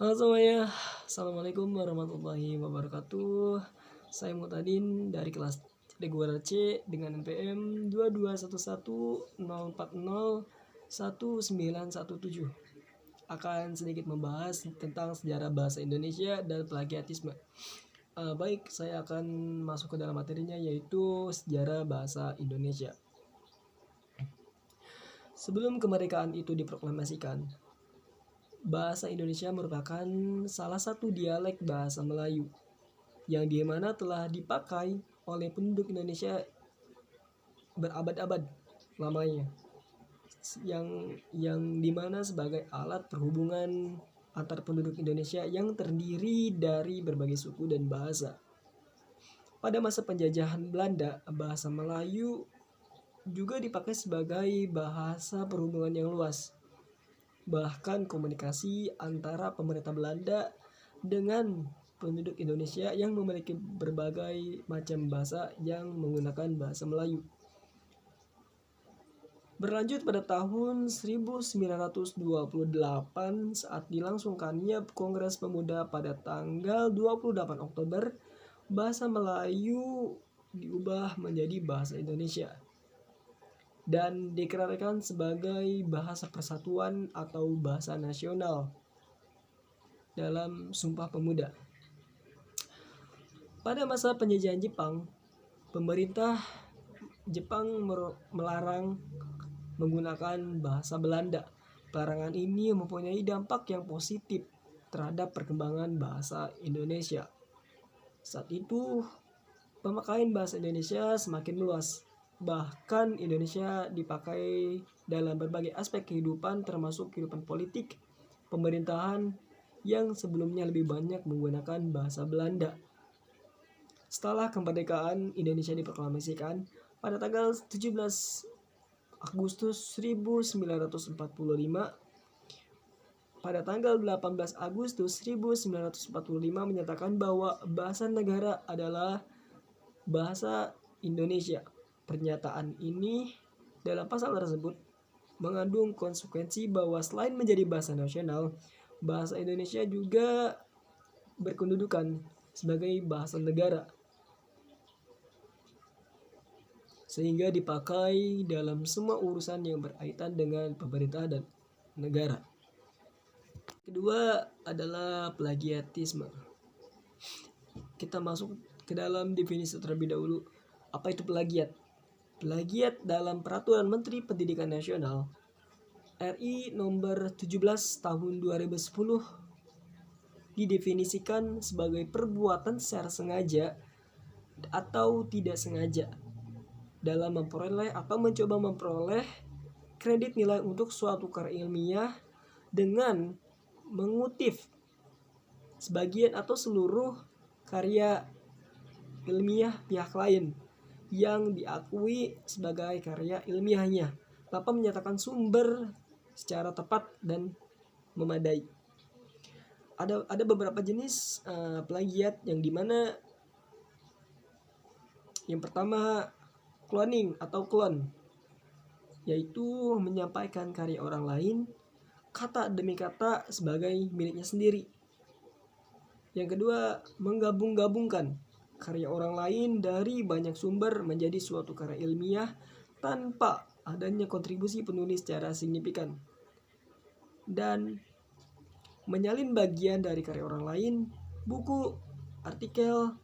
Halo semuanya, Assalamualaikum warahmatullahi wabarakatuh. Saya Mutadin dari kelas Regular C dengan NPM 221104019117 akan sedikit membahas tentang sejarah bahasa Indonesia dan plagiatisme. Baik, saya akan masuk ke dalam materinya, yaitu sejarah bahasa Indonesia. Sebelum kemerdekaan itu diproklamasikan, bahasa Indonesia merupakan salah satu dialek bahasa Melayu yang dimana telah dipakai oleh penduduk Indonesia berabad-abad lamanya, yang dimana sebagai alat perhubungan antar penduduk Indonesia yang terdiri dari berbagai suku dan bahasa. Pada masa penjajahan Belanda, bahasa Melayu juga dipakai sebagai bahasa perhubungan yang luas. Bahkan komunikasi antara pemerintah Belanda dengan penduduk Indonesia yang memiliki berbagai macam bahasa yang menggunakan bahasa Melayu. Berlanjut pada tahun 1928 saat dilangsungkannya Kongres Pemuda pada tanggal 28 Oktober, bahasa Melayu diubah menjadi bahasa Indonesia dan dikirakan sebagai bahasa persatuan atau bahasa nasional dalam Sumpah Pemuda. Pada masa penjajahan Jepang, pemerintah Jepang melarang menggunakan bahasa Belanda. Pelarangan ini mempunyai dampak yang positif terhadap perkembangan bahasa Indonesia. Saat itu, pemakaian bahasa Indonesia semakin meluas. Bahkan Indonesia dipakai dalam berbagai aspek kehidupan, termasuk kehidupan politik, pemerintahan yang sebelumnya lebih banyak menggunakan bahasa Belanda. Setelah kemerdekaan Indonesia diproklamasikan pada tanggal 17 Agustus 1945, pada tanggal 18 Agustus 1945 menyatakan bahwa bahasa negara adalah bahasa Indonesia. Pernyataan ini dalam pasal tersebut mengandung konsekuensi bahwa selain menjadi bahasa nasional, bahasa Indonesia juga berkedudukan sebagai bahasa negara, sehingga dipakai dalam semua urusan yang berkaitan dengan pemerintah dan negara. Kedua adalah plagiatisme. Kita masuk ke dalam definisi terlebih dahulu. Apa itu plagiat? Plagiat dalam Peraturan Menteri Pendidikan Nasional RI nomor 17 tahun 2010 didefinisikan sebagai perbuatan secara sengaja atau tidak sengaja dalam memperoleh atau mencoba memperoleh kredit nilai untuk suatu karya ilmiah dengan mengutip sebagian atau seluruh karya ilmiah pihak lain yang diakui sebagai karya ilmiahnya tanpa menyatakan sumber secara tepat dan memadai. Ada beberapa jenis plagiat yang dimana yang pertama cloning atau clone, yaitu menyampaikan karya orang lain kata demi kata sebagai miliknya sendiri. Yang kedua, menggabung-gabungkan karya orang lain dari banyak sumber menjadi suatu karya ilmiah tanpa adanya kontribusi penulis secara signifikan. Dan menyalin bagian dari karya orang lain, buku, artikel,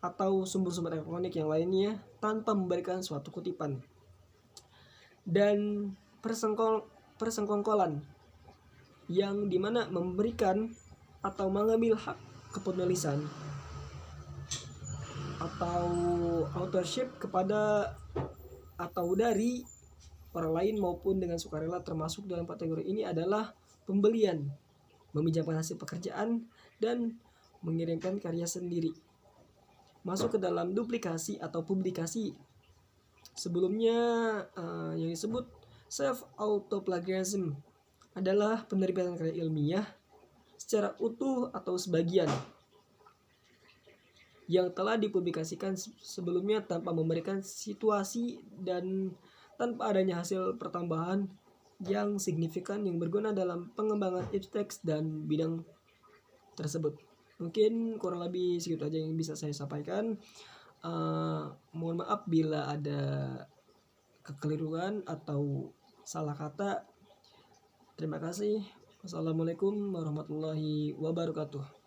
atau sumber-sumber elektronik yang lainnya tanpa memberikan suatu kutipan. Dan persengkongkolan, yang dimana memberikan atau mengambil hak kepenulisan atau authorship kepada atau dari orang lain maupun dengan sukarela. Termasuk dalam kategori ini adalah pembelian, meminjamkan hasil pekerjaan, dan mengirimkan karya sendiri. Masuk ke dalam duplikasi atau publikasi. Sebelumnya yang disebut self-autoplagiarism adalah penerbitan karya ilmiah secara utuh atau sebagian yang telah dipublikasikan sebelumnya tanpa memberikan situasi dan tanpa adanya hasil pertambahan yang signifikan yang berguna dalam pengembangan iptex dan bidang tersebut. Mungkin kurang lebih segitu aja yang bisa saya sampaikan. Mohon maaf bila ada kekeliruan atau salah kata. Terima kasih. Wassalamualaikum warahmatullahi wabarakatuh.